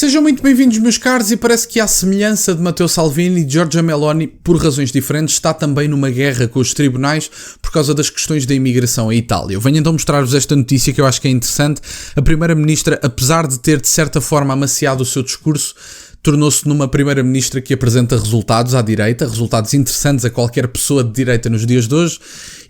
Sejam muito bem-vindos, meus caros, e parece que à semelhança de Matteo Salvini, Giorgia Meloni, por razões diferentes, está também numa guerra com os tribunais por causa das questões da imigração à Itália. Eu venho então mostrar-vos esta notícia que eu acho que é interessante. A primeira-ministra, apesar de ter de certa forma amaciado o seu discurso, tornou-se numa primeira-ministra que apresenta resultados à direita, resultados interessantes a qualquer pessoa de direita nos dias de hoje,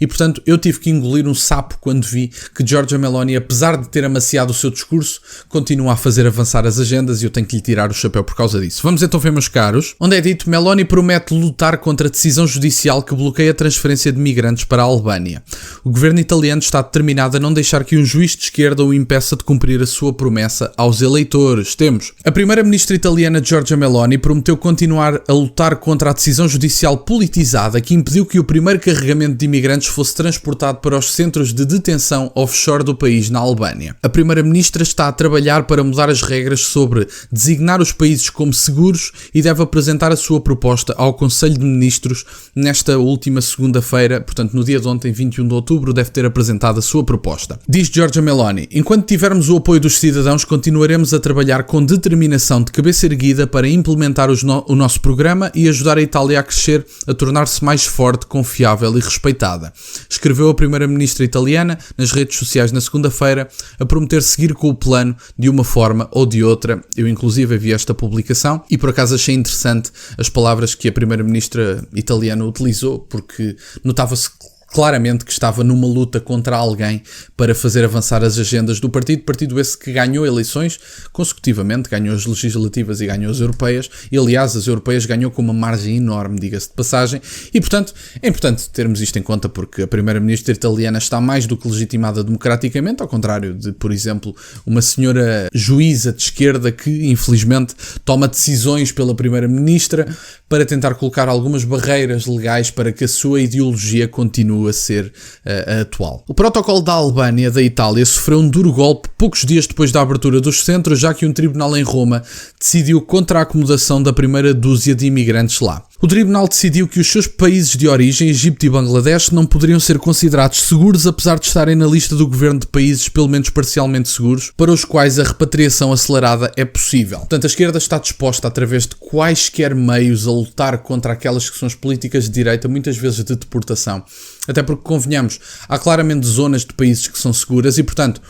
e portanto eu tive que engolir um sapo quando vi que Giorgia Meloni, apesar de ter amaciado o seu discurso, continua a fazer avançar as agendas e eu tenho que lhe tirar o chapéu por causa disso. Vamos então ver, meus caros, onde é dito: Meloni promete lutar contra a decisão judicial que bloqueia a transferência de migrantes para a Albânia. O governo italiano está determinado a não deixar que um juiz de esquerda o impeça de cumprir a sua promessa aos eleitores. Temos a primeira-ministra italiana Giorgia Meloni prometeu continuar a lutar contra a decisão judicial politizada que impediu que o primeiro carregamento de imigrantes fosse transportado para os centros de detenção offshore do país na Albânia. A primeira-ministra está a trabalhar para mudar as regras sobre designar os países como seguros e deve apresentar a sua proposta ao Conselho de Ministros nesta última segunda-feira, portanto no dia de ontem, 21 de outubro, deve ter apresentado a sua proposta. Diz Giorgia Meloni: enquanto tivermos o apoio dos cidadãos, continuaremos a trabalhar com determinação de cabeça erguida para implementar o nosso programa e ajudar a Itália a crescer, a tornar-se mais forte, confiável e respeitada. Escreveu a primeira-ministra italiana nas redes sociais na segunda-feira, a prometer seguir com o plano de uma forma ou de outra. Eu inclusive vi esta publicação e por acaso achei interessante as palavras que a primeira-ministra italiana utilizou, porque notava-se claramente que estava numa luta contra alguém para fazer avançar as agendas do partido esse que ganhou eleições consecutivamente, ganhou as legislativas e ganhou as europeias, e aliás as europeias ganhou com uma margem enorme, diga-se de passagem, e portanto é importante termos isto em conta, porque a primeira-ministra italiana está mais do que legitimada democraticamente, ao contrário de, por exemplo, uma senhora juíza de esquerda que infelizmente toma decisões pela primeira-ministra para tentar colocar algumas barreiras legais para que a sua ideologia continue a ser a atual. O protocolo da Albânia da Itália sofreu um duro golpe poucos dias depois da abertura dos centros, já que um tribunal em Roma decidiu contra a acomodação da primeira dúzia de imigrantes lá. O tribunal decidiu que os seus países de origem, Egito e Bangladesh, não poderiam ser considerados seguros, apesar de estarem na lista do governo de países pelo menos parcialmente seguros, para os quais a repatriação acelerada é possível. Portanto, a esquerda está disposta, através de quaisquer meios, a lutar contra aquelas que são as políticas de direita, muitas vezes de deportação. Até porque, convenhamos, há claramente zonas de países que são seguras e, portanto,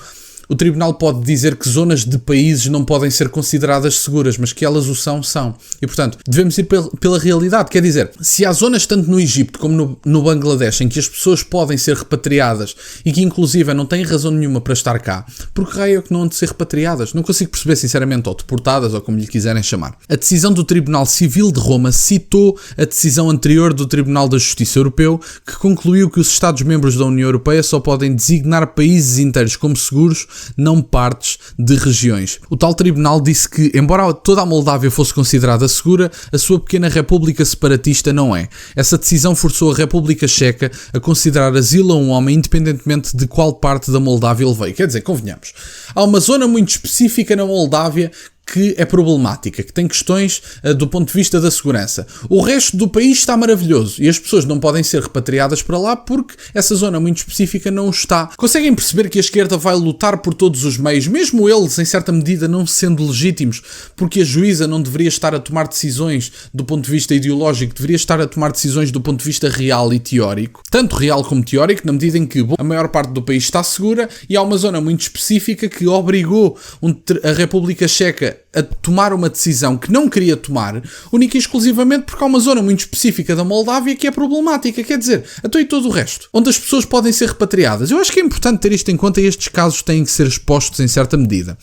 o tribunal pode dizer que zonas de países não podem ser consideradas seguras, mas que elas o são. E, portanto, devemos ir pela realidade. Quer dizer, se há zonas tanto no Egito como no Bangladesh em que as pessoas podem ser repatriadas e que, inclusive, não têm razão nenhuma para estar cá, por que raio é que não hão de ser repatriadas? Não consigo perceber, sinceramente, ou deportadas, ou como lhe quiserem chamar. A decisão do Tribunal Civil de Roma citou a decisão anterior do Tribunal da Justiça Europeu, que concluiu que os Estados-membros da União Europeia só podem designar países inteiros como seguros, não partes de regiões. O tal tribunal disse que, embora toda a Moldávia fosse considerada segura, a sua pequena república separatista não é. Essa decisão forçou a República Checa a considerar asilo a um homem independentemente de qual parte da Moldávia ele veio. Quer dizer, convenhamos, há uma zona muito específica na Moldávia que é problemática, que tem questões do ponto de vista da segurança. O resto do país está maravilhoso e as pessoas não podem ser repatriadas para lá porque essa zona muito específica não está. Conseguem perceber que a esquerda vai lutar por todos os meios, mesmo eles, em certa medida, não sendo legítimos, porque a juíza não deveria estar a tomar decisões do ponto de vista ideológico, deveria estar a tomar decisões do ponto de vista real e teórico, tanto real como teórico, na medida em que a maior parte do país está segura e há uma zona muito específica que obrigou a República Checa a tomar uma decisão que não queria tomar, única e exclusivamente porque há uma zona muito específica da Moldávia que é problemática. Quer dizer, até e todo o resto, onde as pessoas podem ser repatriadas. Eu acho que é importante ter isto em conta e estes casos têm que ser expostos em certa medida.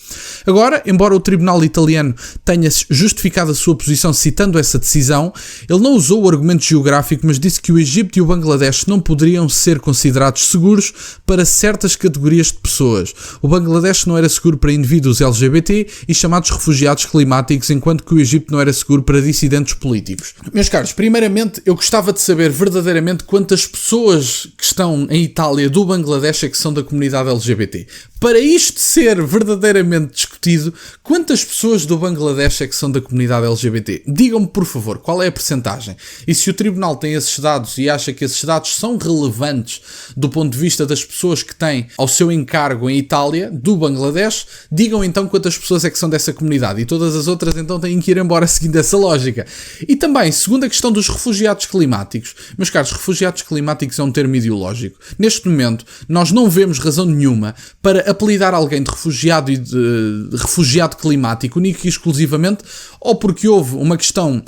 Agora, embora o tribunal italiano tenha justificado a sua posição citando essa decisão, ele não usou o argumento geográfico, mas disse que o Egito e o Bangladesh não poderiam ser considerados seguros para certas categorias de pessoas. O Bangladesh não era seguro para indivíduos LGBT e chamados refugiados climáticos, enquanto que o Egito não era seguro para dissidentes políticos. Meus caros, primeiramente eu gostava de saber verdadeiramente quantas pessoas que estão em Itália do Bangladesh é que são da comunidade LGBT. Para isto ser verdadeiramente discutido, quantas pessoas do Bangladesh é que são da comunidade LGBT? Digam-me, por favor, qual é a percentagem? E se o tribunal tem esses dados e acha que esses dados são relevantes do ponto de vista das pessoas que têm ao seu encargo em Itália, do Bangladesh, digam então quantas pessoas é que são dessa comunidade. necessidade e todas as outras então têm que ir embora seguindo essa lógica. E também, segundo a questão dos refugiados climáticos, meus caros, refugiados climáticos é um termo ideológico. Neste momento, nós não vemos razão nenhuma para apelidar alguém de refugiado e de refugiado climático único e exclusivamente ou porque houve uma questão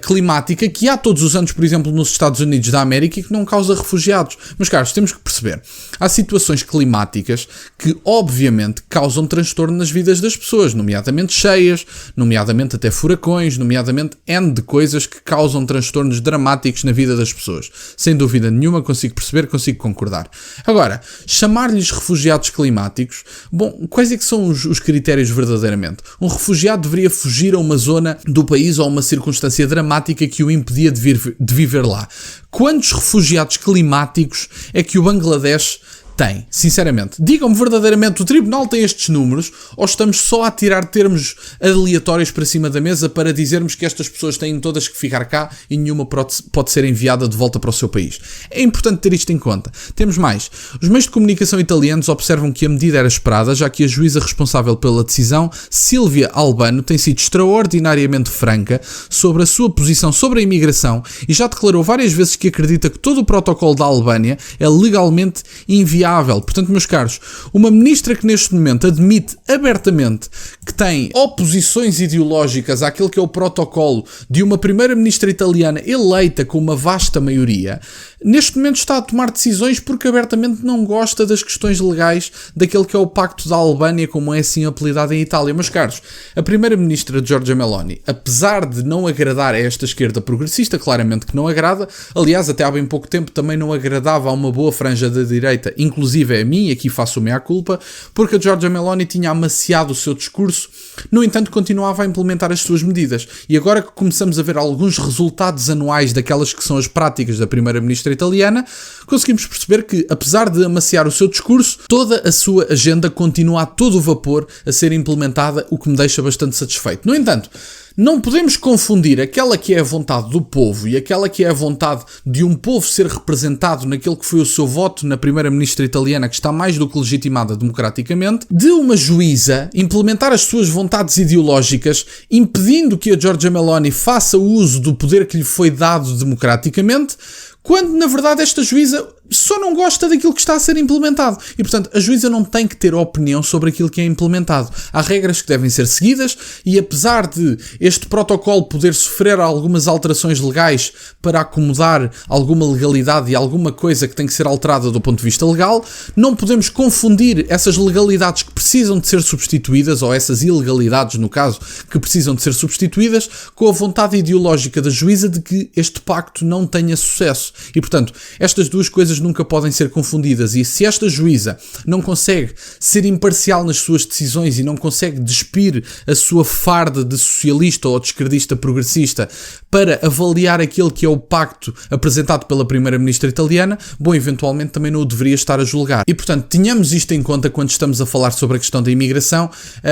climática que há todos os anos, por exemplo, nos Estados Unidos da América e que não causa refugiados. Meus caros, temos que perceber, há situações climáticas que obviamente causam transtorno nas vidas das pessoas, nomeadamente cheias, nomeadamente até furacões, nomeadamente N de coisas que causam transtornos dramáticos na vida das pessoas. Sem dúvida nenhuma, consigo perceber, consigo concordar. Agora, chamar-lhes refugiados climáticos, bom, quais é que são os critérios verdadeiramente? Um refugiado deveria fugir a uma zona do país ou a uma circunstância dramática que o impedia de viver lá. Quantos refugiados climáticos é que o Bangladesh tem? Sinceramente, digam-me verdadeiramente, o tribunal tem estes números ou estamos só a tirar termos aleatórios para cima da mesa para dizermos que estas pessoas têm todas que ficar cá e nenhuma pode ser enviada de volta para o seu país? É importante ter isto em conta. Temos mais. Os meios de comunicação italianos observam que a medida era esperada, já que a juíza responsável pela decisão, Silvia Albano, tem sido extraordinariamente franca sobre a sua posição sobre a imigração e já declarou várias vezes que acredita que todo o protocolo da Albânia é legalmente inviável. Portanto, meus caros, uma ministra que neste momento admite abertamente que tem oposições ideológicas àquilo que é o protocolo de uma primeira-ministra italiana eleita com uma vasta maioria, neste momento está a tomar decisões porque abertamente não gosta das questões legais daquele que é o Pacto da Albânia, como é assim apelidado em Itália. Meus caros, a primeira-ministra Giorgia Meloni, apesar de não agradar a esta esquerda progressista, claramente que não agrada, aliás, até há bem pouco tempo também não agradava a uma boa franja da direita, inclusive a mim, aqui faço a meia-culpa, porque a Giorgia Meloni tinha amaciado o seu discurso, no entanto continuava a implementar as suas medidas. E agora que começamos a ver alguns resultados anuais daquelas que são as práticas da primeira-ministra italiana, conseguimos perceber que, apesar de amaciar o seu discurso, toda a sua agenda continua a todo vapor a ser implementada, o que me deixa bastante satisfeito. No entanto, não podemos confundir aquela que é a vontade do povo e aquela que é a vontade de um povo ser representado naquele que foi o seu voto na primeira-ministra italiana, que está mais do que legitimada democraticamente, de uma juíza implementar as suas vontades ideológicas, impedindo que a Giorgia Meloni faça uso do poder que lhe foi dado democraticamente, quando na verdade esta juíza só não gosta daquilo que está a ser implementado. E, portanto, a juíza não tem que ter opinião sobre aquilo que é implementado. Há regras que devem ser seguidas e, apesar de este protocolo poder sofrer algumas alterações legais para acomodar alguma legalidade e alguma coisa que tem que ser alterada do ponto de vista legal, não podemos confundir essas legalidades que precisam de ser substituídas, ou essas ilegalidades, no caso, que precisam de ser substituídas, com a vontade ideológica da juíza de que este pacto não tenha sucesso. E, portanto, estas duas coisas nunca podem ser confundidas, e se esta juíza não consegue ser imparcial nas suas decisões e não consegue despir a sua farda de socialista ou de esquerdista progressista para avaliar aquele que é o pacto apresentado pela primeira-ministra italiana, bom, eventualmente também não o deveria estar a julgar. E, portanto, tenhamos isto em conta quando estamos a falar sobre a questão da imigração.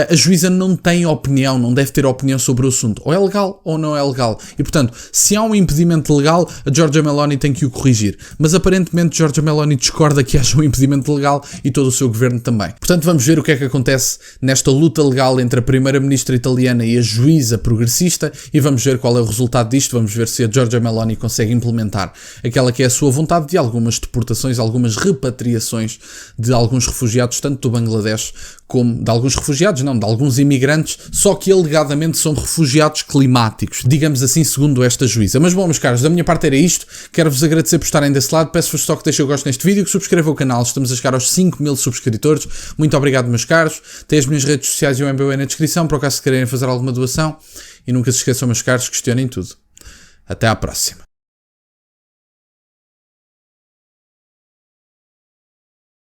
A juíza não tem opinião, não deve ter opinião sobre o assunto. Ou é legal ou não é legal. E, portanto, se há um impedimento legal, a Giorgia Meloni tem que o corrigir. Mas, aparentemente, Giorgia Meloni discorda que haja um impedimento legal e todo o seu governo também. Portanto, vamos ver o que é que acontece nesta luta legal entre a primeira-ministra italiana e a juíza progressista e vamos ver qual é o resultado disto. Vamos ver se a Giorgia Meloni consegue implementar aquela que é a sua vontade de algumas deportações, algumas repatriações de alguns refugiados, tanto do Bangladesh como de alguns refugiados, não, de alguns imigrantes, só que alegadamente são refugiados climáticos, digamos assim, segundo esta juíza. Mas bom, meus caros, da minha parte era isto. Quero-vos agradecer por estarem desse lado. Peço-vos só que deixem o gosto neste vídeo, que subscrevam o canal. Estamos a chegar aos 5.000 subscritores. Muito obrigado, meus caros. Tem as minhas redes sociais e o MBA na descrição, por acaso se quererem fazer alguma doação. E nunca se esqueçam, meus caros, questionem tudo. Até à próxima.